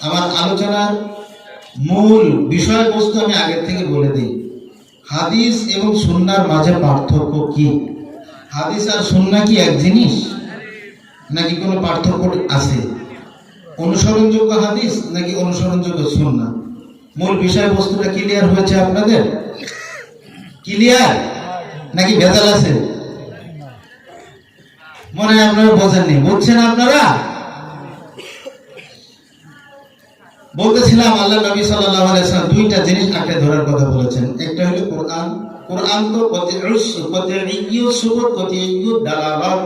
আমার আলোচনার মূল বিষয়বস্তু আমি আগে থেকে বলে দিই। হাদিস এবং সুন্নাহর মাঝে পার্থক্য কি? হাদিস আর সুন্নাহ কি এক জিনিস, নাকি কোনো পার্থক্য আছে? অনুসরণযোগ্য হাদিস নাকি অনুসরণযোগ্য সুন্নাহ? মূল বিষয়বস্তুটা ক্লিয়ার হয়েছে আপনাদের? ক্লিয়ার নাকি ভেজাল আছে? মনে হয় আপনারা বোঝেননি। বুঝছেন আপনারা? বলতেছিলাম আল্লাহ নবী সাল্লাল্লাহু আলাইহি ওয়াসাল্লাম দুইটা জিনিস আঁকড়ে ধরার কথা বলেছেন। একটা হলো কোরআন। কোরআন তো কতঈয়ু সুবুত কতঈয়ু দালালাত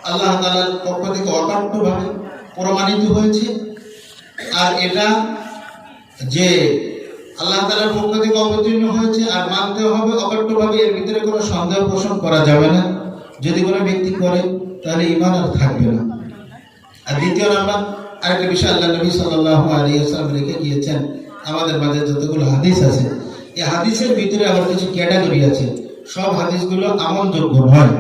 আল্লাহ তাআলার পক্ষ থেকে অকাট্যভাবে প্রমাণিত হয়েছে। আর এটা যে আল্লাহ তাআলার পক্ষ থেকে অবতীর্ণ হয়েছে আর মানতে হবে অকাট্যভাবে, এর ভিতরে কোনো সন্দেহ পোষণ করা যাবে না। যদি কোনো ব্যক্তি করে তাহলে ঈমান আর থাকবে না। আর দ্বিতীয় নাম্বার আরেকটা বিষয়, আল্লাহ নবী সাল্লাল্লাহু আলাইহি ওয়াসাল্লাম রেখে গিয়েছেন আমাদের মাঝে যতগুলো হাদিস আছে, এই হাদিসের ভিতরে আবার কিছু ক্যাটাগরি আছে। সব হাদিসগুলো আমলযোগ্য নয়।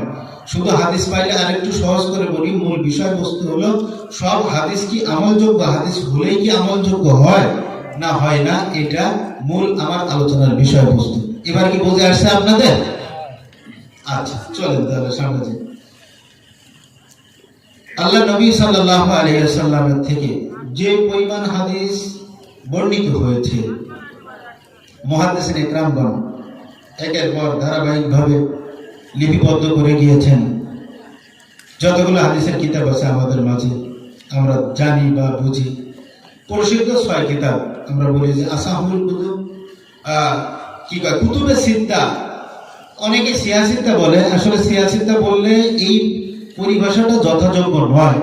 শুধু হাদিস পাইলে আরেকটু সহজ করে বলি, মূল বিষয়বস্তু হলো সব হাদিস কি আমলযোগ্য? হাদিস হলেই কি আমলযোগ্য হয় না হয় না? এটা মূল আমার আলোচনার বিষয়বস্তু। এবার কি বুঝে আসছে আপনাদের? আচ্ছা, চলেন তাহলে সামনে যাই। আল্লাহ নবী সাল্লাল্লাহু আলাইহি ওয়াসাল্লামের থেকে যে পরিমাণ হাদিস বর্ণিত হয়েছে, মুহাদ্দিসিন ইকরামগণ একের পর ধারাবাহিকভাবে লিপিবদ্ধ করে গিয়েছেন। যতগুলো হাদিসের কিতাব আছে আমাদের মাঝে আমরা জানি বা বুঝি, প্রসিদ্ধ 6 কিতাব আমরা বলি যে আসাহুল কুতুব, কি কয় কুতুবে সিত্তা, অনেকে সিয়াসিত্তা বলে। আসলে সিয়াসিত্তা বললে এই পরিভাষাটা যথাযোগ্য নয়,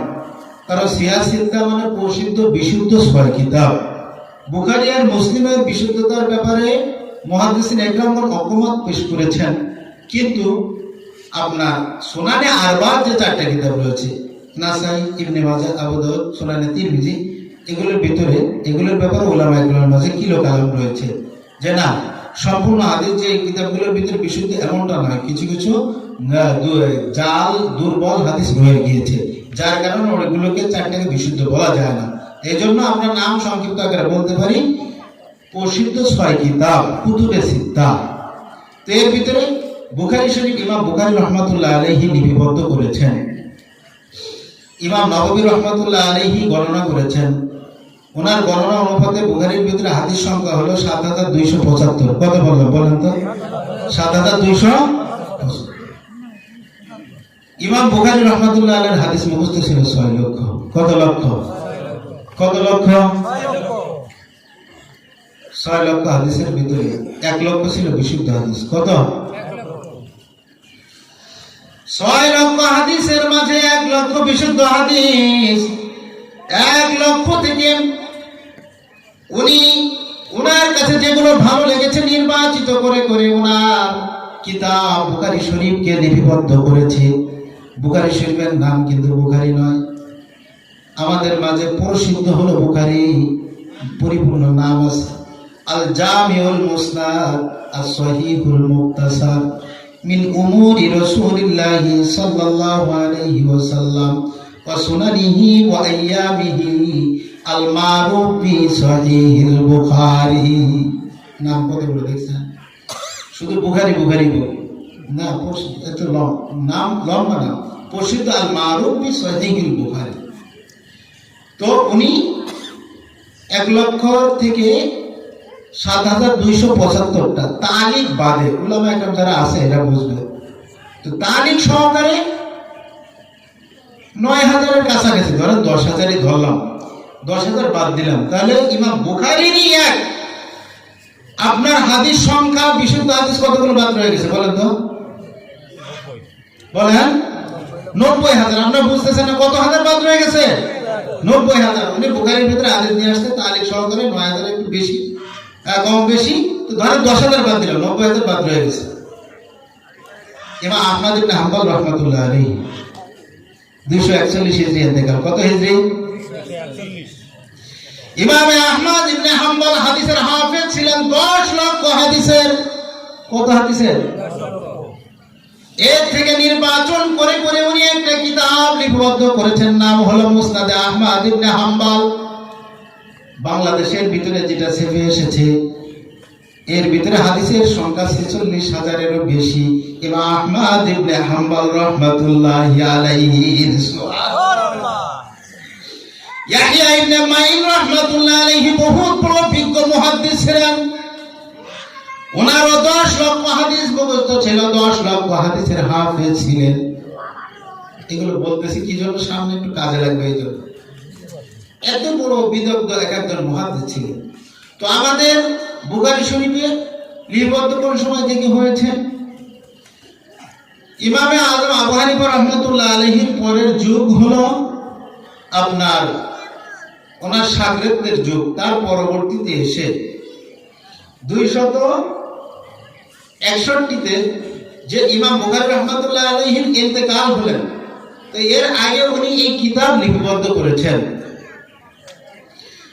কারণ সিয়াসিত্তা মানে প্রসিদ্ধ বিশুদ্ধ 6 কিতাব। বুখারী আর মুসলিমের বিশুদ্ধতার ব্যাপারে মুহাদ্দিসিন ইকরামগণ অকমত পেশ করেছেন, কিন্তু আপনার সুনানে আরবা'র যে 4টা কিতাব রয়েছে, নাসাই, ইবনে মাজাহ, আবু দাউদ, সুনানে তিরমিজি, এগুলোর ভিতরে এগুলোর ব্যাপারে উলামা ইকরামের মাঝে কিলো কালাম রয়েছে যে না, সম্পূর্ণ হাদিস যে কিতাবগুলোর ভিতরে বিশুদ্ধ এমনটা নয়, কিছু কিছু জাল দুর্বল হাদিস রয়ে গিয়েছে, যার কারণে ওইগুলোকে 4টাকে বিশুদ্ধ বলা যায় না। এই জন্য আমরা নাম সংক্ষিপ্ত আকারে বলতে পারি প্রসিদ্ধ 6 কিতাব কুতুবে সিত্তা। তো এর ভিতরে বুখারী শরীফ ইমাম বুখারী রাহমাতুল্লাহ আলাইহি লিপিবদ্ধ করেছেন। ইমাম নববী রাহমাতুল্লাহ আলাইহি গণনা করেছেন। ওনার গণনা অনুপাতে বুখারীর ভিতরে হাদিস সংখ্যা হলো 7275। কত বললাম বলেন তো? 7200। ইমাম বুখারী রাহমাতুল্লাহ আলাইহির হাদিস মুখস্থ ছিল 6 লক্ষ। কত লক্ষ? কত লক্ষ? 6 লক্ষ হাদিসের ভিতরে 1 লক্ষ ছিল বিশুদ্ধ হাদিস। কত? 6 লক্ষ হাদিসের মাঝে 1 লক্ষ বিশুদ্ধ হাদিস। 1 লক্ষ থেকে উনি ওনার কাছে যেগুলো ভালো লেগেছে নির্বাচিত করে করে ওনার কিতাব বুখারী শরীফকে লিপিবদ্ধ করেছে। বুখারী শরীফের নাম কিন্তু বুখারী নয়, আমাদের মাঝে প্রসিদ্ধ হলো বুখারী। পরিপূর্ণ নাম আছে আল জামিউল মুসনাদ as-সহিহুল মুক্তাসার মিন উমুরি রাসূলিল্লাহি সাল্লাল্লাহু আলাইহি ওয়াসাল্লাম ওয়া সুনানিহি ওয়া আইয়ামিহি আল মারুফ বি সহিহুল বুখারী। নাম কতগুলো দেখছেন? শুধু বুখারী বুখারী বলে না, এত নাম লম্বা নাম, প্রসিদ্ধ আল মারুফ বি সহিহুল বুখারী। তো উনি 1 লক্ষ থেকে 7275টা তালিক বাদে, উলামা একরাম যারা আছে এটা বুঝবে, তো তালিক সহকারে 9000-এর কাছাকাছি, ধরেন 10,000-ই ধরলাম, 10,000 বাদ দিলাম, তাহলে ইমাম বুখারীরই আপনার হাদিস সংখ্যা বিশুদ্ধ হাদিস কতগুলো বাদ রয়ে গেছে বলেন তো? বলেন 90,000। আপনারা বুঝতেছেন না কত হাজার বাদ রয়ে গেছে? 90,000। উনি বুখারীর ভিতরে হাদিস নিয়ে আসতে তালিক সহকারে 9,000 একটু বেশি, কম বেশি, তো ধরেন 10,000 বাদ দিলাম, 90,000 বাদ রয়ে গেছে। ইমাম আহমদ ইবনে হাম্বল রাহমাতুল্লাহ আলাইহি 241 হিজরি ইন্তেকাল। কত হিজরি? 241। ইমাম আহমদ ইবনে হাম্বল হাদিসের হাফেজ ছিলেন। 10 লক্ষ হাদিসের, কত হাদিসের? এর থেকে নির্বাচন করে করে উনি একটা কিতাব লিপিবদ্ধ করেছেন, নাম হলো মুসনাদে আহমদ ইবনে হাম্বল। বাংলাদেশের ভিতরে যেটা ছেপে এসেছে এর ভিতরে হাদিসের সংখ্যা 46,000-এরও বেশি। ইমাম আহমদ ইবনে হাম্বল রাহমাতুল্লাহি আলাইহি, সুবহানাল্লাহ, ইয়াহইয়া ইবনে মাইন রাহমাতুল্লাহি আলাইহি বহুত বড় বিজ্ঞ মুহাদ্দিস ছিলেন। ওনারও 10 লক্ষ হাদিস মুখস্থ ছিল, 10 লক্ষ হাদিসের হাফেজ ছিলেন। এগুলো বলতেছি কি জন্য, সামনে একটু কাজে লাগবে এই জন্য। এত বড় বিদগ্ধ একজন মুহাদ্দিস ছিলেন। তো আমাদের বুখারী শরীফে লিপিবদ্ধ কোন সময় থেকে হয়েছে? ইমামে আজম আবু হানিফা রাহমাতুল্লাহ আলাইহির পরের যুগ হলো আপনার ওনার শাগিরদের যুগ। তার পরবর্তীতে এসে 261-তে যে ইমাম বুখারী রাহমাতুল্লাহ আলাইহির ইন্তেকাল হলেন, তো এর আগে উনি এই কিতাব লিপিবদ্ধ করেছেন।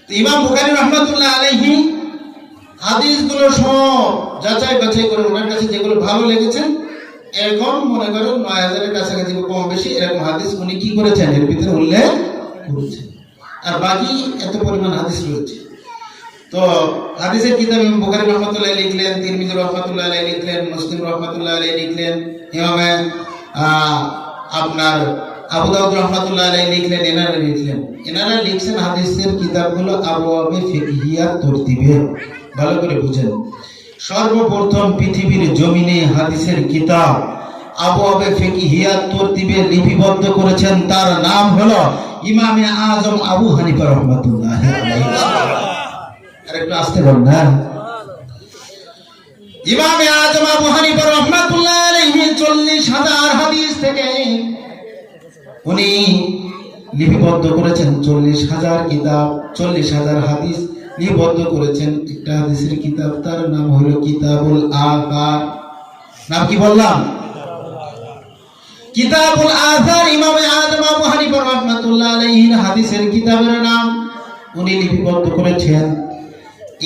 তো ইমাম বুখারী রাহমাতুল্লাহ আলাইহি হাদিসগুলো সব যাচাই বাছাই করে ওনার কাছে যেগুলো ভালো লেগেছে, এরকম মনে করেন 9,000-এর কাছাকাছি কম বেশি এরকম হাদিস উনি কি করেছেন, এর ভিতরে উল্লেখ করেছেন। আর বাকি এত পরিমাণ হাদিস রয়েছে। তো হাদিসের কিতাব ইমাম বুখারী রাহমাতুল্লাহ আলাইহি লিখলেন, তিরমিজি রাহমাতুল্লাহ আলাইহি লিখলেন, মুসলিম রাহমাতুল্লাহ আলাইহি লিখলেন, ইমামে আপনার আবু দাউদ রাহমাতুল্লাহ আলাইহি লিখলেন, এনারা লিখছেন হাদিসের কিতাবগুলো আবওয়াবে ফিকহিয়া তরতিবে। ভালো করে বুঝেন, সর্বপ্রথম পৃথিবীর জমিনে হাদিসের কিতাব আবওয়াবে ফিকহিয়া তরতিবে লিপিবদ্ধ করেছেন, তার নাম হলো ইমামে আজম আবু হানিফা রাহমাতুল্লাহ আলাইহি। আর একটু আসতে বল না। ইমামে আজম আবু হানিফা রাহমাতুল্লাহ আলাইহি 40,000 হাদিস থেকে উনি লিপিবদ্ধ করেছেন 40,000 কিতাব, 40,000 হাদিস লিপিবদ্ধ করেছেন। একটা হাদিসের কিতাব, তার নাম হলো কিতাবুল আযার। নাম কি বললাম? কিতাবুল আযার ইমামে আজম আবু হানিফা রাহমাতুল্লাহ আলাইহির হাদিসের কিতাবের নাম উনি লিপিবদ্ধ করেছেন।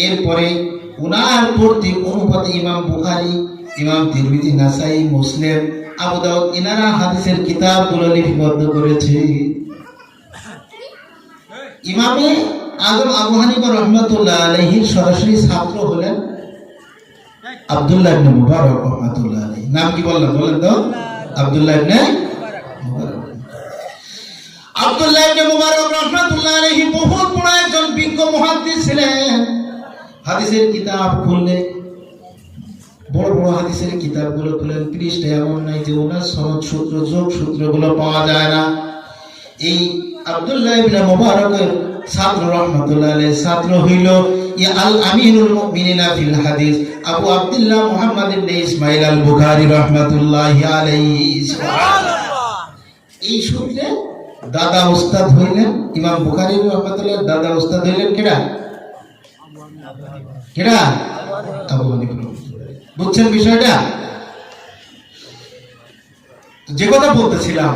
এরপরে উনার প্রতি অনুপাতে ইমাম বুখারী, ইমাম তিরমিজি, নাসাই, মুসলিম, আবু দাউদ ইনারা হাদিসের কিতাবগুলো লিপিবদ্ধ করেছে। ইমামে আজম আবু হানিফা রাহমাতুল্লাহ আলাইহির সরাসরি ছাত্র হলেন আব্দুল্লাহ ইবনে মুবারক রাহমাতুল্লাহ আলাইহি। নাম কি বললাম বলেন তো? আব্দুল্লাহ ইবনে মুবারক। আব্দুল্লাহ ইবনে মুবারক রাহমাতুল্লাহ আলাইহি বহুত বড় একজন বিজ্ঞ মুহাদ্দিস ছিলেন। হাদিসের কিতাব খুললে বড় বড় হাদিসের কিতাবগুলো খুলেন, পৃষ্ঠা এমন নাই যে ওনার সনদ সূত্র, যোগ সূত্রগুলো পাওয়া যায় না। এই আব্দুল্লাহ ইবনে মুবারকের ছাত্র রাহমাতুল্লাহ আলাইহি ছাত্র হইল আল আমিনুল মুমিনিনা ফিল হাদিস আবু আব্দুল্লাহ মুহাম্মদ ইবনে ইসমাঈল আল বুখারী রাহমাতুল্লাহি আলাইহি। সুবহানাল্লাহ। এই সূত্রে দাদা উস্তাদ হইলেন ইমাম বুখারী রাহমাতুল্লাহ, দাদা উস্তাদ হইলেন কেডা? আবু হানিফা। বুঝছেন বিষয়টা? যে কথা বলতেছিলাম,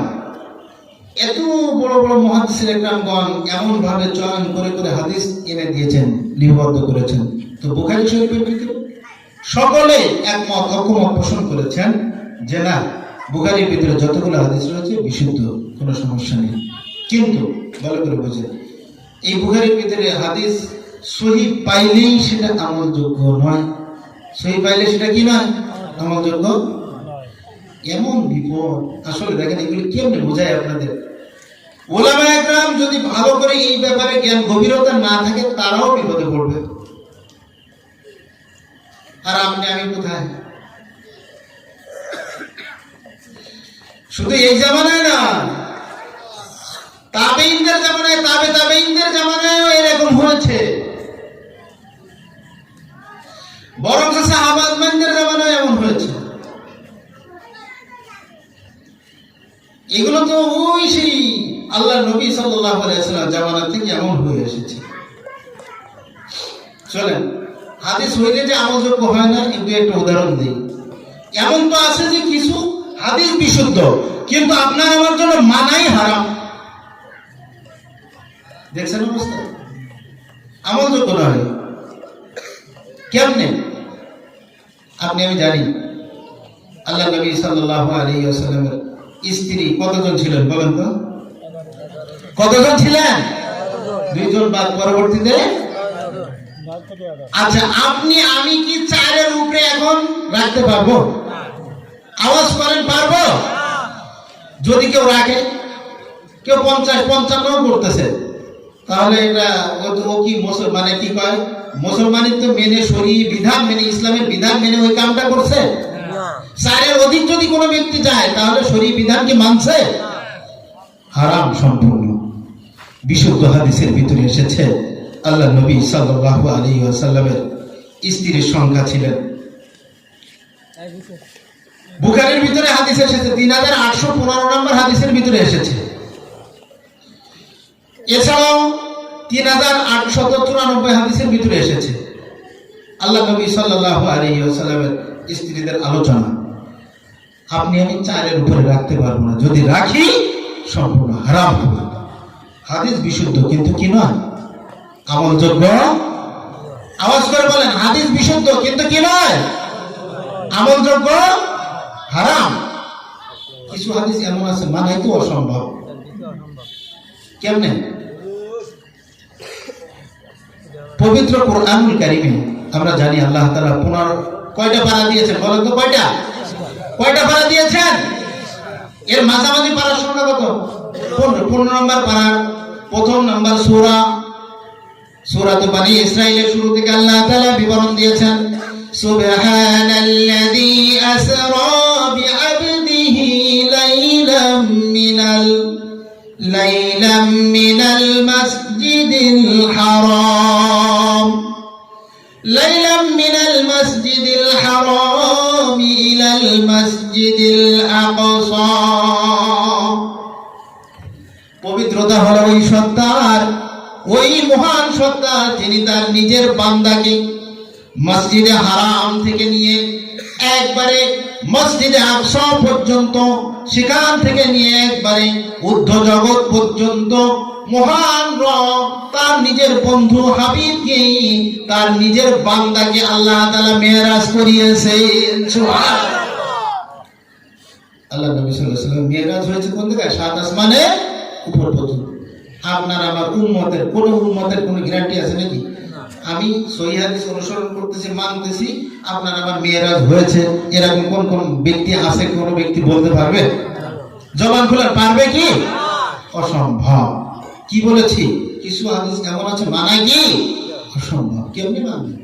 এত বড় বড় মুহাদ্দিসিন একরামগণ এমন ভাবে চয়ন করে করে হাদিস এনে দিয়েছেন, লিপিবদ্ধ করেছেন। তো বুখারী শরীফের ভিতরে সকলে একমত ঐকমত পোষণ করেছেন যে না, বুখারীর ভিতরে যতগুলো হাদিস রয়েছে বিশুদ্ধ, কোনো সমস্যা নেই। কিন্তু ভালো করে বুঝেন, এই বুখারীর ভিতরে হাদিস সহিহ পাইলেই সেটা আমলযোগ্য নয়। সহিহ পাইলে সেটা কি নয়? আমলযোগ্য। এমন বিপদ। আসলে দেখেন এগুলি কেমনে বোঝায় আপনাদের। ওলামা একরাম যদি ভালো করে এই ব্যাপারে জ্ঞান গভীরতা না থাকে, তারাও বিপদে পড়বে। আর আপনি আমি কোথায়? শুধু এই জামানায় না, তাবেঈনদের জামানায়, তাবেঈনদের জামানায়ও এরকম হয়েছে। বরং সাহাবাদের জামানায় এমন হয়েছে। এগুলো তো ওই সেই আল্লাহ নবী সাল্লাল্লাহু আলাইহি ওয়াসাল্লাম জামানা থেকে এমন হয়ে এসেছে। চলেন, হাদিস হইলে যে আমলযোগ্য হয় না, কিন্তু একটা উদাহরণ দিই। এমন তো আছে যে কিছু হাদিস বিশুদ্ধ, কিন্তু আপনার আমার জন্য মানাই হারাম। দেখছেন অবস্থা? আমলযোগ্য নয়। কেমনে? আপনি আমি জানি আল্লাহ নবী সাল্লাল্লাহু আলাইহি ওয়াসাল্লামের স্ত্রী কতজন ছিলেন বলেন তো? কতজন ছিলেন? 2 জন, বাদ পরবর্তীতে আচ্ছা, আমি কি চারের উপরে এখন রাখতে পারবো? আওয়াজ করেন, পারবো? যদি কেউ রাখে, কেউ 50-55 করতেছে, তাহলে এটা ও কি মানে কি কয়, মুসলমানিত্ব মেনে, শরীয়ত বিধান মেনে, ইসলামের বিধান মেনে ওই কামটা করছে? চারের অধিক যদি কোনো ব্যক্তি যায়, তাহলে শরীয়ত বিধান কি মানছে? হারাম সম্পূর্ণ। বিশুদ্ধ হাদিসের ভিতরে এসেছে, আল্লাহ নবী সাল্লাল্লাহু আলাইহি ওয়াসাল্লামের স্ত্রীর সংখ্যা ছিলেন, বুখারীর ভিতরে হাদিস এসেছে 3815 নম্বর হাদিসের ভিতরে এসেছে। এছাড়াও 3894 হাদিসের ভিতরে এসেছে আল্লাহ নবী সাল্লাল্লাহু আলাইহি ওয়াসাল্লামের স্ত্রীদের আলোচনা। আপনি আমি চারের উপরে রাখতে পারবো না, যদি রাখি সম্পূর্ণ হারাম হবে। হাদিস বিশুদ্ধ, কিন্তু কি নয়? আমলযোগ্য। আওয়াজ করে বলেন, হাদিস বিশুদ্ধ কিন্তু কি নয়? আমলযোগ্য, হারাম। কিছু হাদিস এমন আছে মানাই তো অসম্ভব। কেমনে? পবিত্র কোরআনুল কারীমে আমরা জানি আল্লাহ তাআলা কয়টা পারা দিয়েছেন? বলেন তো, কয়টা পারা দিয়েছেন? এর মাঝামাঝি পারার সংখ্যা কত? 15 নম্বর পারার প্রথম নম্বর সূরা বনী ইসরাঈলের শুরু থেকে আল্লাহ তাআলা বিবরণ দিয়েছেন, সুবহানাল্লাযী আসরা বিআবদিহি লাইলাম মিনাল মাসজিদিল হারাম ইলাল মাসজিদিল আকসা। পবিত্রতা হলো ওই সত্তার, ওই মহান সত্তার, যিনি তার নিজের বান্দাকে মসজিদে হারাম থেকে নিয়ে একবারে মসজিদে আকসা পর্যন্ত, সেখান থেকে নিয়ে একবারে ঊর্ধ্ব জগৎ পর্যন্ত মহান রব তার নিজের বন্ধু হাবিবকে, তার নিজের বান্দাকে আল্লাহ তাআলা মেরাজ করিয়েছেন। সুবহানাল্লাহ। আল্লাহ নবী সাল্লাল্লাহু আলাইহি ওয়াসাল্লাম মেরাজ হয়েছে কোন জায়গায়? সাত আসমানে উপর পর্যন্ত। আপনার আমার উম্মতের কোনো গ্যারান্টি আছে নাকি? আমি সহিহ হাদিস অনুসরণ করতেছি, মানতেছি, আপনার আমার মেরাজ হয়েছে, এরকম কোন ব্যক্তি আছে? কোন ব্যক্তি বলতে পারবে? জবান খুলে পারবে কি? অসম্ভব। কি বলেছি? কিছু হাদিস এমন আছে মানা কি অসম্ভব। কেমনি মানবে?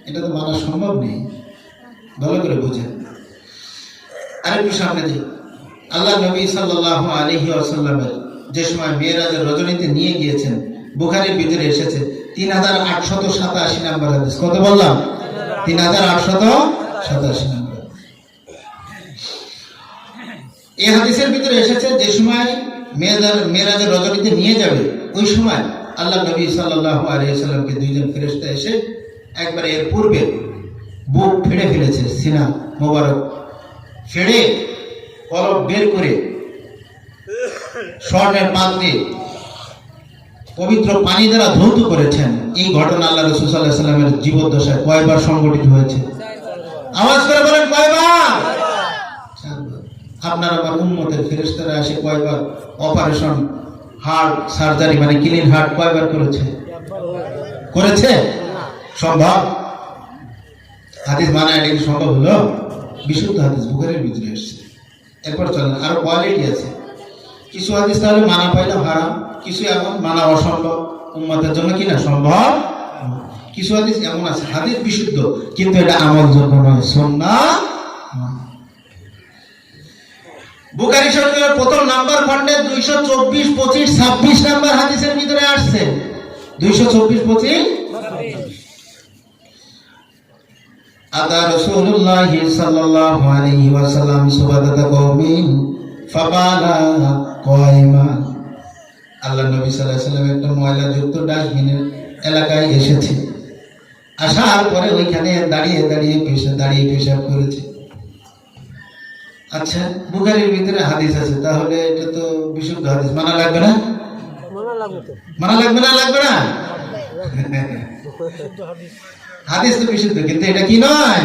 এটা তো মানা সম্ভব নেই। ভালো করে বুঝেন। আরেকটু সামনে যাই। আল্লাহ নবী সাল্লাল্লাহু আলাইহি ওয়াসাল্লামের যে সময় মেরাজের রজনীতে নিয়ে গিয়েছেন, বুখারীর ভিতরে এসেছে 3887 নম্বর হাদিস। কত বললাম? 3887 নম্বর। এই হাদিসের ভিতরে এসেছে যে সময় মেরাজের রজনীতে নিয়ে যাবে, ওই সময় আল্লাহ নবী সাল্লাল্লাহু আলাইহি ওয়াসাল্লামকে দুইজন ফেরেশতা এসে একবার এর পূর্বে বুক ফেড়ে ফেলেছে, সিনা মোবারক ফেড়ে কলব বের করে স্বর্ণের পাত্রে পবিত্র পানি দ্বারা ধৌত করেছেন। এই ঘটনা আল্লাহ রাসূল সাল্লাল্লাহু আলাইহি ওয়াসাল্লামের জীবদ্দশায় কয়বার সংঘটিত হয়েছে? আওয়াজ করে বলেন, কয়বার? আপনার আমার উম্মতের ফেরেশতারা এসে কয়বার অপারেশন হার্ট সার্জারি মানে ক্লিন হার্ট কয়বার করেছে? সম্ভব? হাদিস মানা এটা কি সম্ভব হলো? বিশুদ্ধ হাদিস বুখারীর ভিতরে এসেছে। এরপর চলেন, আরো কোয়ালিটি আছে। কিছু হাদিস তাহলে মানা পাইলাম হারাম, কিছু এমন মানা অসম্ভব, উম্মতের জন্য কিনা সম্ভব। কিছু হাদিস এমন আছে হাদিস বিশুদ্ধ, কিন্তু এটা আমলযোগ্য নয়, সুন্নাহ। বুখারী শরীফের প্রথম নাম্বার খণ্ডে 224, 25, 26 নাম্বার হাদিসের ভিতরে আসছে। 224, 25 আতা রাসূলুল্লাহ সাল্লাল্লাহু আলাইহি ওয়াসাল্লাম সুবাদাতা কওমিন ফাবালা কায়মান। আল্লাহ নবী সাল্লাল্লাহু আলাইহি ওয়াসাল্লাম একটা ময়লাযুক্ত ডাস্টবিনের এলাকায় এসেছে। আসার পরে ওইখানে দাঁড়িয়ে পেশাব করেছে। আচ্ছা, বুখারীর ভিতরে হাদিস আছে, তাহলে এটা তো বিশুদ্ধ হাদিস, মানা লাগবে না? লাগবে না? হাদিস তো বিশুদ্ধ, কিন্তু এটা কি নয়?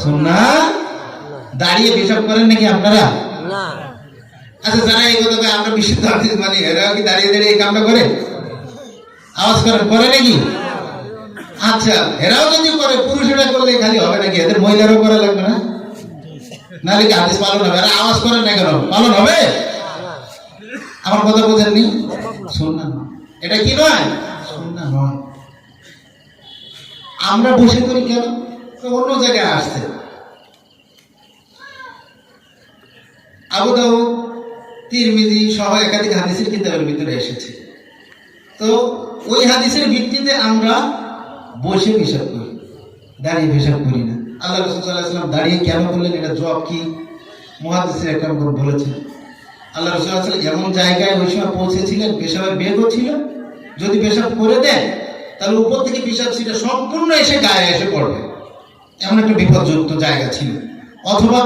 সুন্নাহ। দাঁড়িয়ে পেশাব করেন নাকি আপনারা? না। আচ্ছা, যারা এই কথা আমরা বিশুদ্ধ হাদিস মানি, এরা কি দাঁড়িয়ে এই কামটা করে? আওয়াজ করেন, করে নাকি? আচ্ছা, এরাও যদি করে, পুরুষেরা করলে খালি হবে নাকি? এদের মহিলারাও করা লাগবে না? নাহলে কি হাদিস পালন হবে? এরা আওয়াজ করেন না কেন? পালন হবে? আমার কথা বোঝেননি? সুন্নাহ নয়, এটা কি নয়? সুন্নাহ নয়। আমরা বসে করি কেন? অন্য জায়গায় আসছে। আবু দাউদ, তিরমিজি সহ একাধিক হাদিসের কিতাবের ভিতরে এসেছে। তো ওই হাদিসের ভিত্তিতে আমরা বসে পেশাব করি, দাঁড়িয়ে পেশাব করি না। আল্লাহ রাসূল সাল্লাল্লাহু আলাইহি ওয়াসাল্লাম দাঁড়িয়ে কেন বললেন, এটা জবাব কি? মুহাদ্দিসিন একরাম বলেছেন, আল্লাহ রাসূল সাল্লাল্লাহু আলাইহি ওয়াসাল্লাম এমন জায়গায় ওই সময় পৌঁছেছিলেন, পেশাবের বেগও ছিল। যদি পেশাব করে দেন তাহলে উপর থেকে পেশাব ছিটা সম্পূর্ণ এসে গায়ে এসে পড়বে, এমন একটা বিপদযুক্ত জায়গা ছিল। অথবা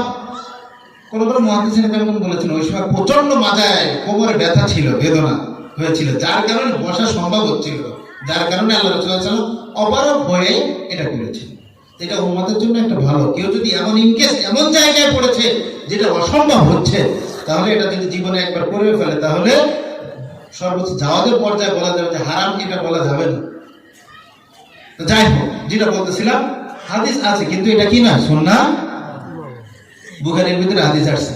কোন কোন মুহাদ্দিসিন একরাম বলেছেন ওই সময় প্রচন্ড মাজায় কোমরে ব্যথা ছিল, বেদনা হয়েছিল, যার কারণে বসা সম্ভব হচ্ছিল, যার কারণে আল্লাহ রাসূল সাল্লাল্লাহু আলাইহি ওয়াসাল্লাম অপারগ হয়ে এটা করেছেন। এটা উম্মতের জন্য একটা ভালো। কেউ যদি এমন ইনকেস এমন জায়গায় পড়েছে যেটা অসম্ভব হচ্ছে, তাহলে এটা যদি জীবনে একবার করে ফেলে, তাহলে সর্বোচ্চ জাওয়াজের পর্যায়ে বলা যাবে যে হারাম, এটা বলা যাবে না। তো যাই হোক, যেটা বলতেছিলাম, হাদিস আছে কিন্তু এটা কি না? সুন্নাহ। বুখারীর ভিতরে হাদিস আছে,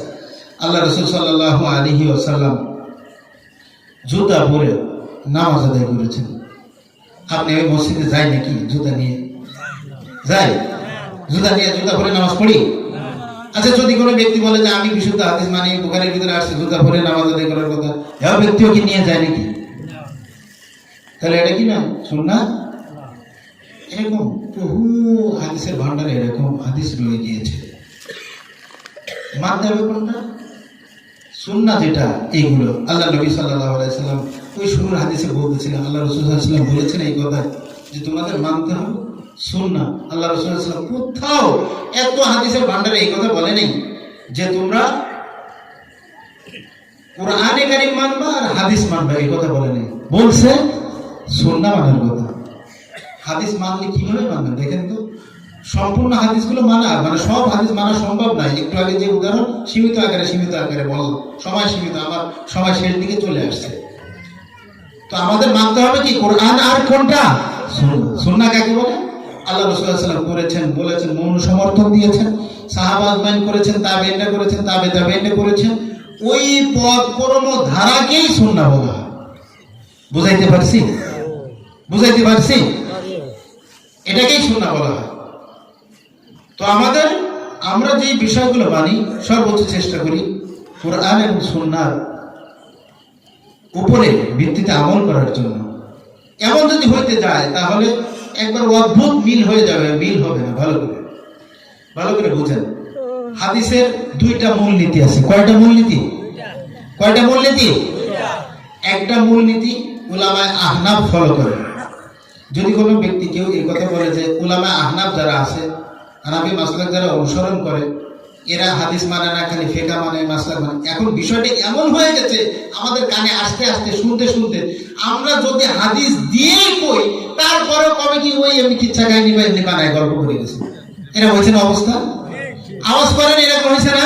আল্লাহ রাসূল সাল্লাল্লাহু আলাইহি ওয়াসাল্লাম জুতা পরে নামাজ আদায় করেছেন। আপনি ওই মসজিদে যাই নাকি জুতা নিয়ে? যাই? জুতা নিয়ে জুতা পরে নামাজ পড়ি? আচ্ছা, যদি কোনো ব্যক্তি বলে যে আমি বিশুদ্ধ হাদিস মানি, বুখারীর ভিতরে আসছে জুতা পরে নামাজ আদায় করার কথা, এও ব্যক্তিও কি নিয়ে যায় নাকি? তাহলে এটা কি না? সুন্নাহ। এরকম বহু হাদিসের ভান্ডারে এরকম হাদিস রয়ে গিয়েছে। মানতে হবে কোনটা? সুন্নাহ যেটা, এইগুলো আল্লাহ নবী সাল্লাল্লাহু আলাইহি সাল্লাম ওই শুরুর হাদিসে বলতেছিলেন, আল্লাহ রাসূল সাল্লাল্লাহু আলাইহি সাল্লাম বলেছেন এই কথা যে তোমাদের মানতে হবে সুন্নাহ। আল্লাহ রাসূল সাল্লাল্লাহু আলাইহি সাল্লাম কোথাও এত হাদিসের ভান্ডারে এই কথা বলে নেই যে তোমরা কোরআনে কারীম মানবা আর হাদিস মানবা, এই কথা বলে নেই। বলছে সুন্নাহ মানার কথা। হাদিস মানলে কিভাবে মানবেন দেখেন তো? সম্পূর্ণ হাদিসগুলো মানা, মানে সব হাদিস মানা সম্ভব নয়। একটু আগে যে উদাহরণ, সীমিত আকারে বললাম, সময় সীমিত, আমার সময় শেষ দিকে চলে আসছে। তো আমাদের মানতে হবে কি? কোরআন আর কোনটা? সুন্নাহ। কাকে বলে? আল্লাহ রাসূল সাল্লাল্লাহু আলাইহি ওয়াসাল্লাম করেছেন, বলেছেন, মৌন সমর্থন দিয়েছেন, সাহাবা আজমাইন করেছেন, তাবেঈনরা করেছেন, তাবেঈনরা করেছেন। ওই পথ কর্ম ধারাকেই সুন্নাহ বলা হয়। বুঝাইতে পারছি? এটাকেই সুন্নাহ বলা হয়। তো আমরা যে বিষয়গুলো মানি, সর্বোচ্চ চেষ্টা করি কোরআন এবং সুন্নাহর উপরে ভিত্তিতে আমল করার জন্য। এমন যদি হইতে যায় তাহলে একবার অদ্ভুত মিল হয়ে যাবে, মিল হবে না। ভালো করে বুঝেন, হাদিসের দুইটা মূলনীতি আছে। কয়টা মূলনীতি? একটা মূলনীতি উলামায়ে আহনাফ ফলো করে। যদি কোনো ব্যক্তি কেউ এই কথা বলে যে উলামায়ে আহনাফ যারা আছে, হানাফি মাসলাক যারা অনুসরণ করে, এরা হাদিস মানে না, খালি ফিকহ মানে, মাসলাক মানে। এখন বিষয়টা এমন হয়ে গেছে আমাদের কানে আস্তে আস্তে শুনতে আমরা যদি হাদিস দিয়েই কই, তারপরে কবে কি ওই এমনি কিচ্ছা কাহিনী বা এমনি বানায় গল্প করে গেছে। এটা হয়েছে না অবস্থা? আওয়াজ করেন, এরকম হয়েছে না?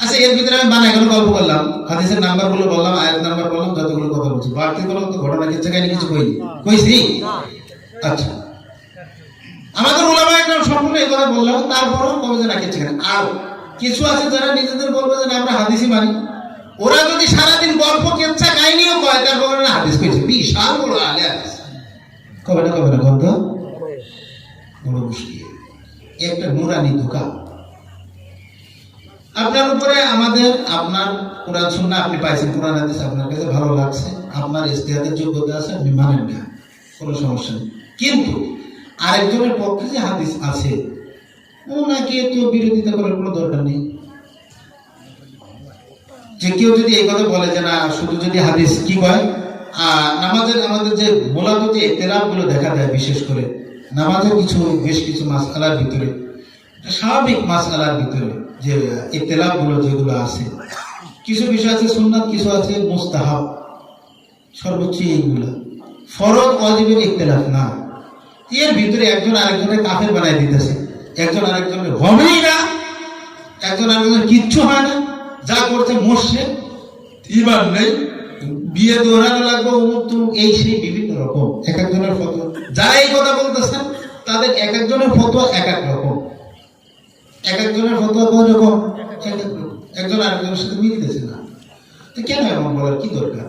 আচ্ছা, এর ভিতরে আমি বানায় গল্প করলাম, হাদিসের নাম্বারগুলো বললাম, আয়াত নাম্বার বললাম, যতগুলো কথা বলছি, বাড়তি বললাম তো ঘটনা কিচ্ছা কাহিনী কিছু কইছি? আচ্ছা, আমাদের উলামায়ে কেরাম সম্পূর্ণ এই কথা বললাম, তারপরেও কবে যে না কিচ্ছা কাহিনী। আর কিছু আছে যারা নিজেদের বলবে যে আমরা হাদিসই মানি, ওরা যদি সারাদিন গল্প কিচ্ছা কাহিনীও কয়, তারপরে না হাদিস কইছে, বিশাল বড় আলে হাদিস। কবে না গন্ধ বড় মুশকিল, একটা নুরানি ধোঁকা আপনার উপরে। আপনার কোরআন সুন্নাহ আপনি পাইছেন, কোরআন হাদিস আপনার কাছে ভালো লাগছে, আপনার ইজতিহাদের যোগ্যতা আছে, আপনি মানেন না, কোনো সমস্যা নেই। কিন্তু আরেকজনের পক্ষে যে হাদিস আছে, ওনাকে তো বিরোধিতা করার কোনো দরকার নেই। যে কেউ যদি এই কথা বলে যে না, শুধু যদি হাদিস কি কয়, নামাজের আমাদের যে মূলত যে ইখতিলাফ গুলো দেখা দেয়, বিশেষ করে নামাজের বেশ কিছু মাসআলার ভিতরে, স্বাভাবিক মাসআলার ভিতরে যে ইখতিলাফ গুলো যেগুলো আছে, কিছু বিষয় আছে সুন্নাত, কিছু আছে মুস্তাহাব, সর্বোচ্চ এইগুলা ফরজ ওয়াজিবের ইখতিলাফ না। এর ভিতরে একজন আরেকজনের কাফের বানাই দিতেছে, একজন আরেকজনের হবেই না, একজন আরেকজনের কিচ্ছু হয় না, যা করছে মুশরিক, ঈমান নেই, বিয়ে দৌড়ানো লাগবে, এই সেই বিভিন্ন রকম, এক একজনের ফতোয়া। যারা এই কথা বলতেছেন তাদের এক একজনের ফতোয়া এক এক রকম, এক একজনের ফতোয়া কয় রকম, একজন আরেকজনের সাথে মিলতেছে না। তো কেন এমন বলার কি দরকার?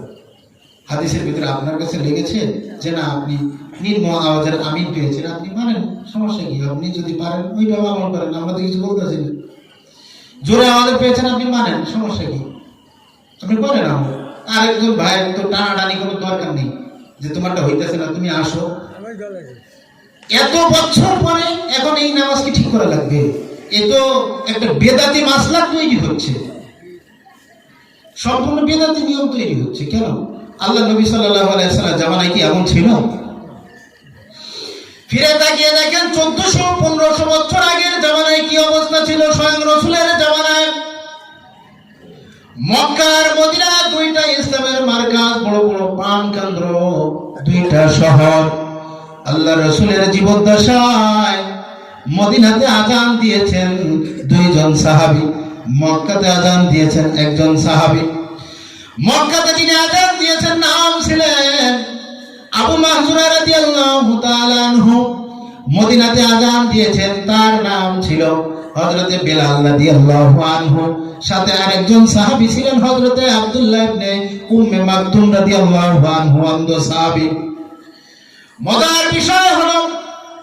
হাদিসের ভিতরে আপনার কাছে লেগেছে যে না আপনি নিম্ন আওয়াজের আমিন পেয়েছেন, আপনি মানেন, সমস্যা কি? আপনি যদি পারেন ওইভাবে আমল করেন, আমরা তো কিছু বলতেছি না। জোরে আওয়াজে পেয়েছেন আপনি মানেন, সমস্যা কি? আপনি করেন আমল। আরেকজন ভাইয়ের তো টানাটানি কোনো দরকার নেই যে তোমারটা হইতেছে না তুমি আসো। এত বছর পরে এখন এই নামাজ কি ঠিক করা লাগবে? এ তো একটা বেদাতি মাসলা তৈরি হচ্ছে, সম্পূর্ণ বেদাতি নিয়ম তৈরি হচ্ছে। কেন? আল্লাহ নবী সাল্লাল্লাহু আলাইহি ওয়াসাল্লাম জামানায় কি এমন ছিল? ফিরে তাকিয়ে দেখেন 1400-1500 বছর আগের জামানায় কি অবস্থা ছিল। স্বয়ং রাসূলের জামানায় মক্কা আর মদিনা দুইটা ইসলামের মার্কাজ, বড় বড় প্রাণকেন্দ্র, দুইটা শহর। আল্লাহ রাসূলের জীবদ্দশায় মদিনাতে আযান দিয়েছেন দুইজন সাহাবী, মক্কাতে আযান দিয়েছেন একজন সাহাবী। মক্কাতে যিনি আযান দিয়েছেন নাম ছিলেন আবু মাহজুরা রাদিয়াল্লাহু তাআলা আনহু। মদিনাতে আযান দিয়েছেন তার নাম ছিল হযরতে বেলাল রাদিয়াল্লাহু আনহু। সাথে আরেকজন সাহাবী ছিলেন হযরতে আব্দুল্লাহ ইবনে উম্মে মাকতুম রাদিয়াল্লাহু আনহু, অন্ধ সাহাবী। মজার বিষয় হলো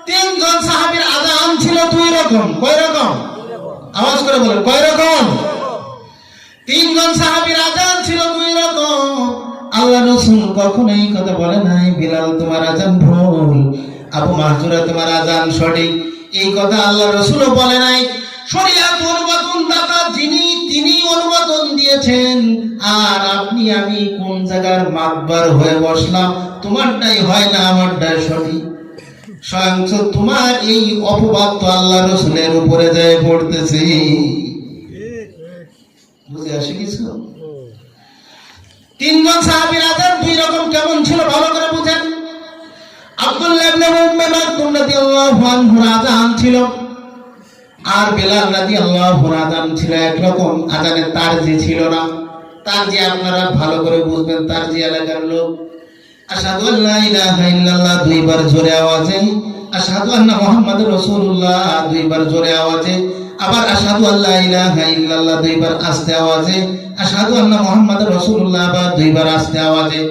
তিনজন সাহাবীর আযান ছিল দুই রকম। কয় রকম? আওয়াজ করে বলেন, কয় রকম? তিনজন সাহাবীর আযান ছিল দুই রকম। আল্লাহ রাসূল কখনো এই কথা বলে নাই বিলাল তোমার আযান ভুল, আবু মাহজুরা তোমার আযান সঠিক। এই কথা আল্লাহ রাসূলও বলে নাই। শরীয়ত অনুমোদন দাতা যিনি, তিনি অনুমোদন দিয়েছেন। আর আপনি আমি কোন জায়গার মাতবার হয়ে বসলাম, তোমারটাই হয় না আমারটাই সঠিক। স্বয়ং তোমার এই অপবাদ তো আল্লাহ রাসূলের উপরে যায় পড়তেছে। বুঝে আসে কিছু? তিনজন সাহাবীর আযান দুই রকম। কেমন ছিল ভালো করে বুঝেন। আব্দুল্লাহ ইবনে উম্মে মাকতুম রাদিয়াল্লাহু আনহুর আযান ছিল আর বেলাল রাদিয়াল্লাহু আযান ছিল একরকম। আযানের তারজি ছিল না। তারজি আপনারা ভালো করে বুঝবেন, তারজি এলাকার লোক আশহাদু আল্লা ইলাহা ইল্লাল্লাহ দুইবার জোরে আওয়াজে, আশহাদু আন্না মুহাম্মাদুর রাসূলুল্লাহ দুইবার জোরে আওয়াজে, আবার আশহাদু আল্লা ইলাহা ইল্লাল্লাহ দুইবার আস্তে আওয়াজে, আশহাদু আন্না মুহাম্মাদুর রাসূলুল্লাহ আবার দুইবার আস্তে আওয়াজে।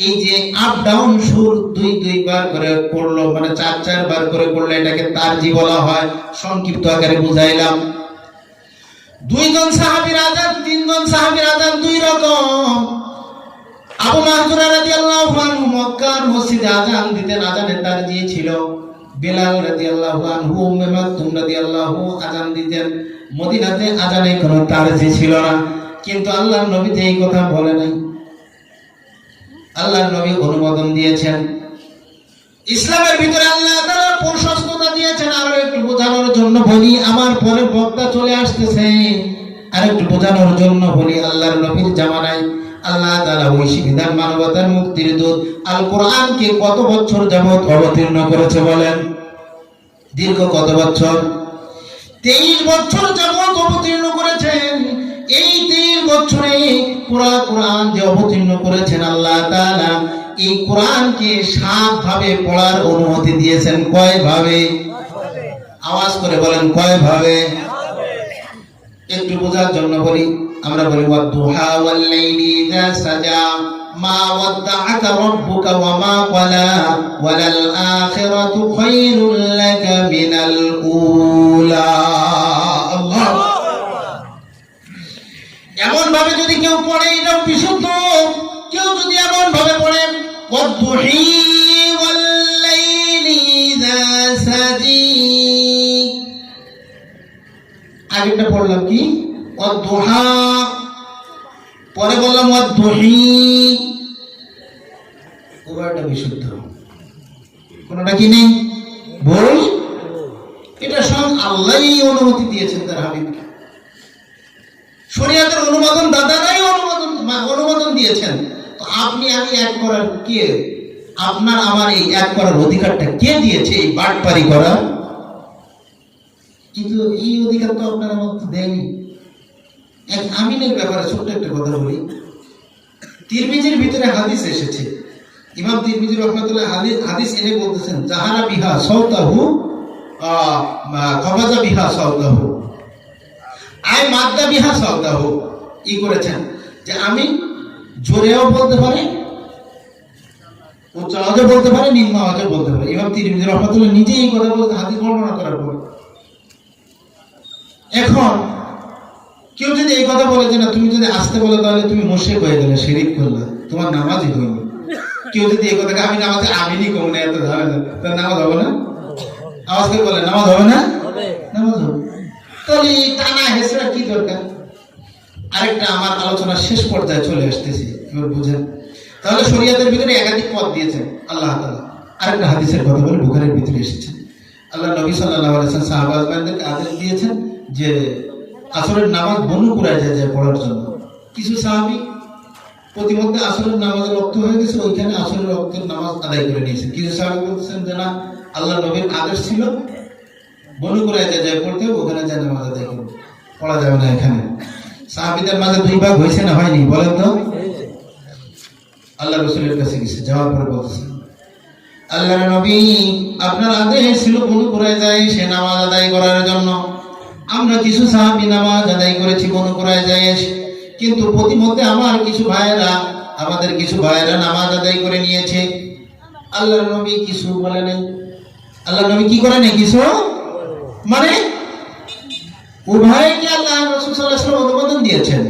এই যে আপ ডাউন সুর দুইবার করে পড়লো, মানে 4 বার করে পড়লে এটাকে তারজি বলা হয়। সংক্ষিপ্ত আকারে বুঝাইলাম। দুইজন সাহাবীর আযান, তিনজন সাহাবীর আযান দুই রকম। আবু মাহজুরা রাদিয়াল্লাহু আনহু মক্কার মসজিদে আযান দিতেন, আযানের তারজি ছিল। বেলাল রাদিয়াল্লাহু আনহু, উম্মে মাকতুম রাদিয়াল্লাহু আযান দিতেন। মদিনাতে আযানে কোনো তারজি ছিল না। কিন্তু আল্লাহর নবী এই কথা বলে নাই। আল্লাহর নবী অনুমোদন দিয়েছেন। ইসলামের ভিতরে আল্লাহ তাআলা প্রশস্ততা দিয়েছেন। আরো একটু বোঝানোর জন্য বলি, আমার পরে বক্তা চলে আসতেছে, আর একটু বোঝানোর জন্য বলি, আল্লাহর নবীর জামানায় আল্লাহ তাআলা ঐশী বিধান মানবতার মুক্তির দূত আল কোরআনকে কত বছর যাবত অবতীর্ণ করেছে বলেন? দীর্ঘ কত বছর? 23 বছর যাবত অবতীর্ণ করেছেন। এই 23 বছরে পুরা কোরআন যে অবতীর্ণ করেছেন আল্লাহ তাআলা, এই কোরআনকে 7 ভাবে পড়ার অনুমতি দিয়েছেন। কয় ভাবে? আওয়াজ করে বলেন, কয় ভাবে? একটু বোঝার জন্য বলি, আমরা বলি ওয়াদ-দুহা ওয়াল-লাইলি ইযা সাজা মা ওয়াদ্দাআকা রাব্বুকা ওয়া মা ক্বালা ওয়ালাল আখিরাতু খায়রুল লাকা মিনাল উলা। আল্লাহ! এমন ভাবে যদি কেউ পড়ে এটাও বিশুদ্ধ। কেউ যদি এমন ভাবে পড়ে ওয়াদ-দুহি ওয়াল-লাইলি ইযা সাজি, আগেটা পড়লাম কি ওয়াদ-দুহা, পরে বললাম ওয়াদ-দুহি, উভয়টা বিশুদ্ধ। কোনটা কি নেই? ভুল। এটা স্বয়ং আল্লাহই অনুমতি দিয়েছেন তার হাবিবকে। শরীয়তের অনুমোদন দাদারাই অনুমোদন দিয়েছেন। তো আপনি আমি এক করার কে? আপনার আমার এই এক করার অধিকারটা কে দিয়েছে? এই বাটপারি করা। কিন্তু এই অধিকার তো আপনার আমার দেয়নি। এক আমিনের ব্যাপারে ছোট্ট একটা কথা বলি। তিরমিজির ভিতরে হাদিস এসেছে, ইমাম তিরমিজি রাহমাতুল্লাহ হাদিস এনে বলতেছেন জাহারা বিহা সাউতাহু কবাজা বিহা সাউতাহু আই মাদ্দা বিহা সাউতাহু ই করেছেন যে আমি জোরেও বলতে পারি, উচ্চ আওয়াজে বলতে পারি, নিম্ন আওয়াজে বলতে পারি। ইমাম তিরমিজি রাহমাতুল্লাহ নিজেই এই কথা বলতে হাদিস বর্ণনা করার পর। এখন কেউ যদি এই কথা বলে যে না তুমি যদি আসতে বলো তাহলে তুমি মুশরিক হয়ে গেলে, শিরক করলে, তোমার নামাজই হয়নি। কেউ যদি এই কথাকে আমি নামাজে আমিনই কম না এত ঝামেলা, তার নামাজ হবে না? আওয়াজ করে বলে নামাজ হবে না? নামাজ হবে। তাহলে এই টানা হেসরা কি দরকার? আরেকটা আমার আলোচনা শেষ পর্যায়ে চলে আসতেছি, এবার বুঝেন। তাহলে শরীয়তের ভিতরে একাধিক পথ দিয়েছেন আল্লাহ তাআলা। আরেকটা হাদিসের কথা বলে বুখারীর ভিতরে এসেছে, আল্লাহ নবী সাল্লাল্লাহু আলাইহি ওয়াসাল্লাম সাহাবাদেরকে আদেশ দিয়েছেন যে আসরের নামাজ বনু কুরাইজা যায় পড়ার জন্য। কিছু সাহাবী প্রতিমধ্যে আসরের নামাজের রক্ত হয়ে গেছে, ওইখানে আসরের রক্তের নামাজ আদায় করে নিয়েছে। কিছু সাহাবী বলছেন যে না, আল্লাহ নবীর আদেশ ছিল বনু কুরাইজা যায় পড়তে, ওখানে যায় নামাজ আদায় করবে, পড়া যাবে না এখানে। সাহাবীদের মাঝে দুই ভাগ হয়েছে না হয়নি বলেন তো? আল্লাহ রাসূলের কাছে গেছে, যাওয়ার পরে বলতেছেন আল্লাহর নবী আপনার আদেশ ছিল বনু কুরাইজায় সে নামাজ আদায় করার জন্য। আমরা কিছু সাহাবী নামাজ আদায় করেছি বনু কুরাইজায় এসে, কিন্তু প্রতিমধ্যে আমাদের কিছু ভাইয়েরা নামাজ আদায় করে নিয়েছে। আল্লাহর নবী কিছু বলে নাই। আল্লাহ নবী কি করে নাই? কিছু মানে উভয়কে আল্লাহ রাসূল সাল্লাল্লাহু আলাইহি ওয়াসাল্লাম অনুমোদন দিয়েছেন।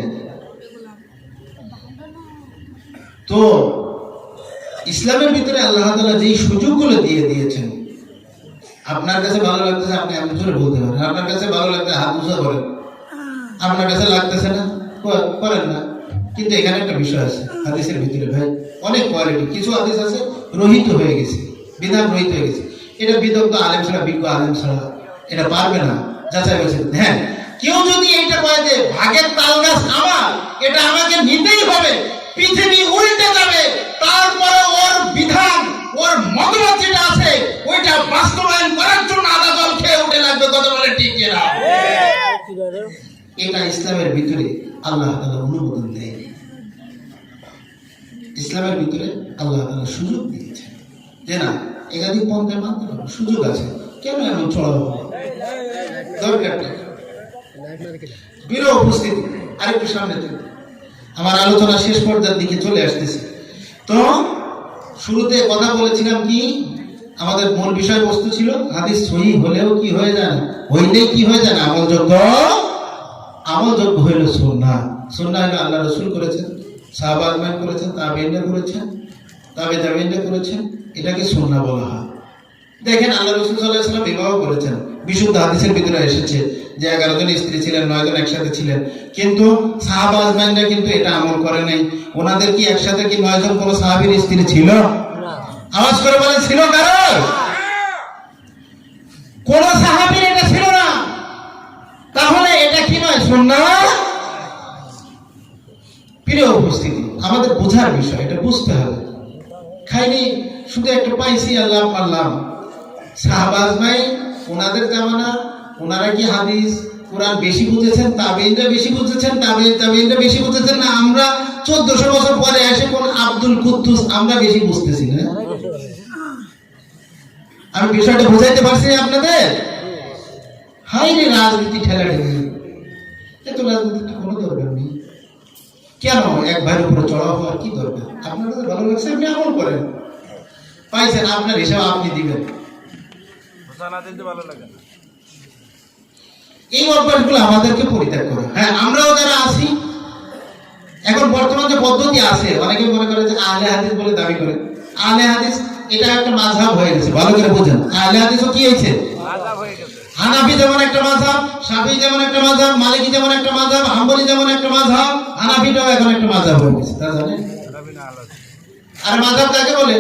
তো ইসলামের ভিতরে আল্লাহ তাআলা যেই সুযোগগুলো দিয়ে দিয়েছেন, আপনার কাছে ভালো লাগতেছে আপনি এমন করে বলতে পারেন, আপনার কাছে ভালো লাগতে হাত উঁচা করেন, আপনার কাছে লাগতেছে না করেন না। কিন্তু এখানে একটা বিষয় আছে হাদিসের ভিতরে ভাই, অনেক কোয়ালিটি। কিছু হাদিস আছে রহিত হয়ে গেছে, বিধান রহিত হয়ে গেছে। এটা বিদগ্ধ আলেম ছাড়া, বিজ্ঞ আলেম ছাড়া এটা পারবে না যাচাই বাছাই। হ্যাঁ, কেউ যদি এটা কয় যে ভাগের তাল গাছ আমার, এটা আমাকে নিতেই হবে, পৃথিবী উল্টে যাবে, তারপরে ওর বিধান, ওর মতবাদ যেটা আছে ওইটা বাস্তবায়ন করার জন্য আদা জল খেয়ে উঠে লাগবে, কথা বলে ঠিক কিনা? এটা ইসলামের ভিতরে আল্লাহ তাআলা অনুমোদন দেয়নি। ইসলামের ভিতরে আল্লাহ তাআলা সুযোগ দিয়েছেন যে না, একাধিক পন্থায় মানতে হবে, সুযোগ আছে, কেন এমন চড়াবো দরকারটা। বিরো উপস্থিতি আরেকটু সামনে চলুন, আমার আলোচনা শেষ পর্যায়ের দিকে চলে আসতেছে। তো শুরুতে কথা বলেছিলাম কি, আমাদের মূল বিষয়বস্তু ছিল হাদিস সহিহ হলেও কি হয়ে যায় না, হইলেই কি হয়ে যায় না, আমলযোগ্য হইল সুন্নাহ। সুন্নাহ হলো আল্লাহ রাসূল করেছেন, সাহাবা আজমাইন করেছেন, তাবেঈনরা করেছেন, তাবেঈনরা করেছেন, এটাকে সুন্নাহ বলা হয়। দেখেন আল্লাহ রাসূল সাল্লাল্লাহু আলাইহি ওয়াসাল্লাম বিবাহ করেছেন, বিশুদ্ধ হাদিসের ভিতরে এসেছে যে 11 জন স্ত্রী ছিলেন, 9 জন একসাথে ছিলেন। কিন্তু সাহাবা আজমাইনরা কিন্তু এটা আমল করে নাই। ওনাদের কি একসাথে কি 9 জন কোন সাহাবীর স্ত্রী ছিল? আওয়াজ করে বলেন ছিল কারো? কোন সাহাবীর এটা ছিল না। তাহলে এটা কি নয়? সুন্নাহ। প্রিয় উপস্থিতি, আমাদের বোঝার বিষয়, এটা বুঝতে হবে। খাইনি শুধু একটা পাইছি আল্লাহ পারলাম। সাহাবা আজমাইন ওনাদের জামানা, ওনারা কি হাদিস কোরআন বেশি বুঝেছেন, তাবেঈনরা বেশি বুঝেছেন, তাবেঈনরা বেশি বুঝেছেন না আমরা 1400 বছর পরে এসে কোন আব্দুল কুদ্দুস আমরা বেশি বুঝতেছি না? আমি বিষয়টা বুঝাইতে পারছি আপনাদের? হাই রে রাজনীতি ঠেলাঠেলি, এত রাজনীতির কোনো দরকার নেই। কেন এক ভাইয়ের উপরে চড়াও হওয়ার কি দরকার? আপনার কাছে ভালো লাগছে আপনি আমল করেন, পাইছেন আপনার হিসাব আপনি দিবেন। এই অভ্যাসগুলো আমাদেরকে পরিত্যাগ করে। হ্যাঁ, আমরাও যারা আছি এখন বর্তমান যে পদ্ধতি আছে, অনেকে মনে করে যে আহলে হাদিস বলে দাবি করে। আহলে হাদিস এটা একটা মাযহাব হয়ে গেছে, ভালো করে বুঝেন। আহলে হাদিসও কি হয়েছে? মাযহাব হয়ে গেছে। হানাফি যেমন একটা মাযহাব, শাফিঈ যেমন একটা মাযহাব, মালিকি যেমন একটা মাযহাব, হাম্বলি যেমন একটা মাযহাব, হানাফিটাও এখন একটা মাযহাব হয়ে গেছে, তা জানেন? আর মাযহাব কাকে বলে?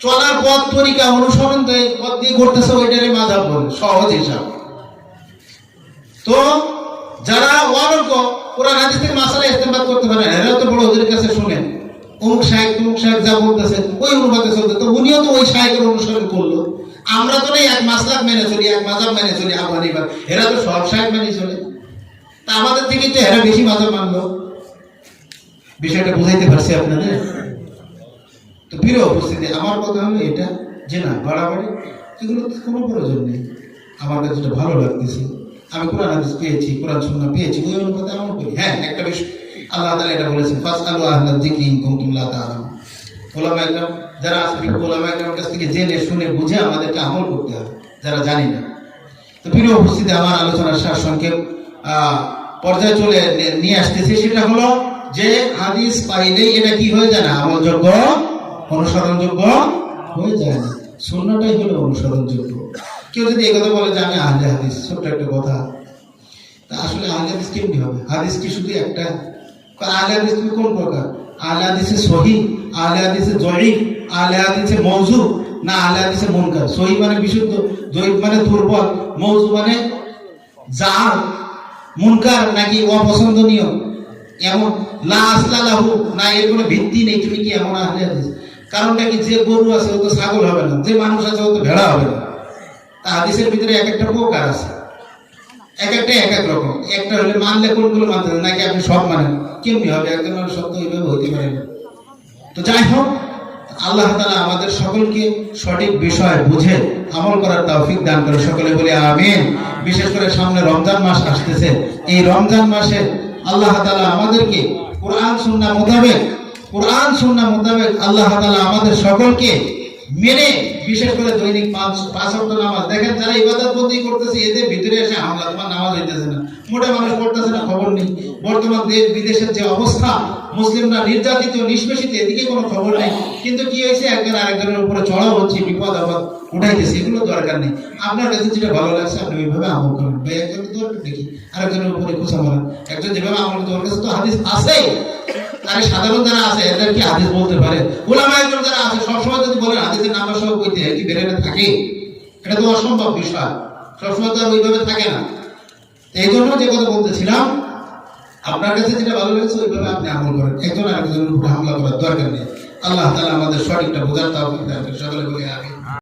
চলার পথ তরিকা অনুসরণ পথ দিয়ে করতেছে, ওইটারে মাযহাব বলে, সহজ হিসাব। তো যারা অনর্গ কোরআন হাদিস থেকে মাসালা ইস্তেমবাদ করতে পারে, এরা তো বড় হুজুরের কাছে শুনেন অমুক শায়েখ যা বলতেছে ওই অনুবাদে চলতে, তো উনিও তো ওই শায়েখের অনুসরণ করলো। আমরা তো এক মাসলাক মেনে চলি, এক মাযহাব মেনে চলি, আবু হানিফা, এরা তো সব শায়েখ মেনে চলে। তা আমাদের থেকে তো এরা বেশি মাযহাব মানলো। বিষয়টা বুঝাইতে পারছি আপনাদের? তো প্রিয় উপস্থিতি, আমার কথা হলো এটা যে না বাড়াবাড়ি এগুলো কোনো প্রয়োজন নেই। আমার কাছে যেটা ভালো লাগতেছে, আমি কোরআন হাদিস পেয়েছি, কোরআন সুন্নাহ পেয়েছি, ওই অনুপাতে আমল করি। হ্যাঁ, একটা বিষয় আল্লাহ তাআলা এটা বলেছেন, ফাসআলু আহলা যিকরি ইন কুনতুম লা তা'লামুন। ওলামা ইকরাম যারা আছে, ওলামা ইকরামের কাছ থেকে জেনে শুনে বুঝে আমাদেরকে আমল করতে হবে, যারা জানি না। তো প্রিয় উপস্থিতি, আমার আলোচনার সার সংক্ষেপ পর্যায়ে চলে নিয়ে আসতেছি। সেটা হলো যে হাদিস পাইলেই এটা কি হয়ে যায় না, আমলযোগ্য, অনুসরণযোগ্য হয়ে যায় না। সুন্নাহটাই হলো অনুসরণযোগ্য। কেউ যদি এই কথা বলে যে আমি আহলে হাদিস, ছোট্ট একটা কথা, তা আসলে আহলে হাদিস কেমনি হবে? হাদিস কি শুধু একটা? আহলে হাদিস তুমি কোন প্রকার? আহলে হাদিসে সহিহ, আহলে হাদিসে জয়ীফ, আহলে হাদিসে মওযু, না আহলে হাদিসে মুনকার? সহিহ মানে বিশুদ্ধ, জয়ীফ মানে দুর্বল, মওযু মানে জাল, মুনকার নাকি অপছন্দনীয়, এমন লা আসলা লাহু, না এর কোনো ভিত্তি নেই, তুমি কি এমন আহলে হাদিস? কারণটা কি, যে গরু আছে ও তো ছাগল হবে না, যে মানুষ আছে ও তো ভেড়া হবে না। তা হাদিসের ভিতরে এক একটা প্রকার আছে, এক একটা এক এক রকম। একটা হলে মানলে কোনগুলো মানতে হবে, নাকি আপনি সব মানেন? কেমনি হবে? একজন মানুষ সব তো এইভাবে হতে পারে না। তো যাই হোক, আল্লাহ তাআলা আমাদের সকলকে সঠিক বিষয় বুঝে আমল করার তৌফিক দান করে। সকলে বলি আমিন। বিশেষ করে সামনে রমজান মাস আসতেছে, এই রমজান মাসে আল্লাহ তাআলা আমাদেরকে কোরআন সুন্নাহ মোতাবেক আল্লাহ তাআলা আমাদের সকলকে মেনে, বিশেষ করে দৈনিক 5 ওয়াক্ত নামাজ। দেখেন যারা ইবাদত বন্দি করতেছে, এদের ভিতরে এসে হামলা, তোমার নামাজ হইতেছে না, মোটা মানুষ পড়তেছে না, খবর নেই। বর্তমান দেশ বিদেশের যে অবস্থা, মুসলিমরা নির্যাতিত, নিষ্পেষিত, এদিকে কোনো খবর নেই। কিন্তু কি হয়েছে, একজন আরেকজনের উপরে চড়াও হচ্ছে, বিপদ আপদ উঠাইতেছে। এগুলো দরকার নেই। আপনার কাছে যেটা ভালো লাগছে আপনি ওইভাবে আমল করেন। ভাই একজনের দরকার দেখি আরেকজনের উপরে খোঁচা মারেন। একজন যেভাবে আমল করতে, ওর কাছে তো হাদিস আছে। আরে সাধারণ যারা আছে এদের কি হাদিস বলতে পারে? ওলামা একজন যারা আছে সবসময় যদি বলেন হাদিসের নাম্বার সহ কইতে, কি বেরেনে থাকে? এটা তো অসম্ভব বিষয়, সবসময় তো আর ওইভাবে থাকে না। এই জন্য যে কথা বলতেছিলাম, আপনার কাছে যেটা ভালো লাগছে ওইভাবে আপনি আমল করেন, একজন আরেকজনের উপরে হামলা করার দরকার নেই। আল্লাহ তাআলা আমাদের সঠিকটা বোঝার তৌফিক দান করেন। সকলে বলি আমিন।